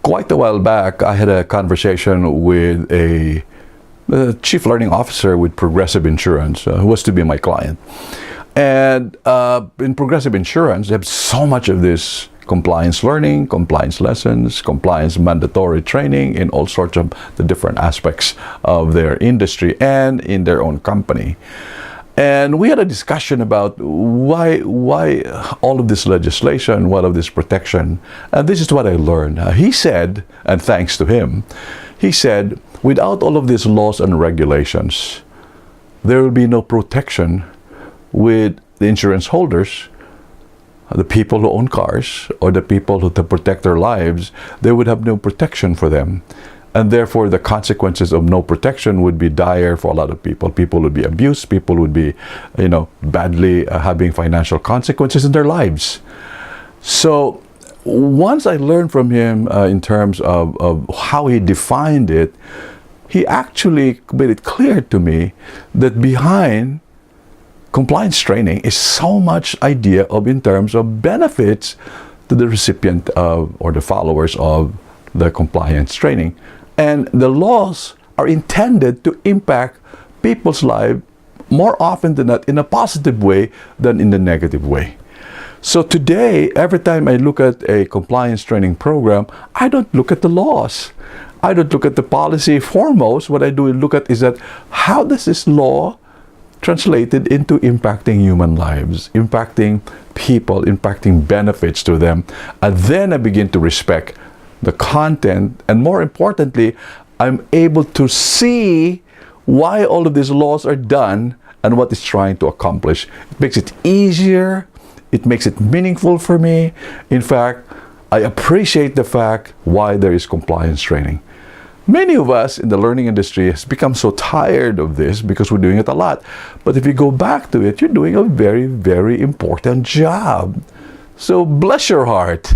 quite a while back, I had a conversation with a chief learning officer with Progressive Insurance, who was to be my client. And in Progressive Insurance, they have so much of this compliance learning, compliance lessons, compliance mandatory training in all sorts of the different aspects of their industry and in their own company. And we had a discussion about why all of this legislation, what of this protection. And this is what I learned. He said, and thanks to him, he said, without all of these laws and regulations, there will be no protection with the insurance holders, the people who own cars, or the people who to protect their lives. They would have no protection for them. And therefore, the consequences of no protection would be dire for a lot of people. People would be abused. People would be, badly having financial consequences in their lives. So once I learned from him in terms of how he defined it, he actually made it clear to me that behind compliance training is so much idea of in terms of benefits to the recipient of or the followers of the compliance training. And the laws are intended to impact people's lives more often than not in a positive way than in the negative way. So today, every time I look at a compliance training program, I don't look at the laws. I don't look at the policy foremost. What I do look at is that how does this law translated into impacting human lives, impacting people, impacting benefits to them. And then I begin to respect the content, and more importantly, I'm able to see why all of these laws are done and what it's trying to accomplish. It makes it easier, it makes it meaningful for me. In fact, I appreciate the fact why there is compliance training. Many of us in the learning industry has become so tired of this because we're doing it a lot. But if you go back to it, you're doing a very, very important job. So bless your heart.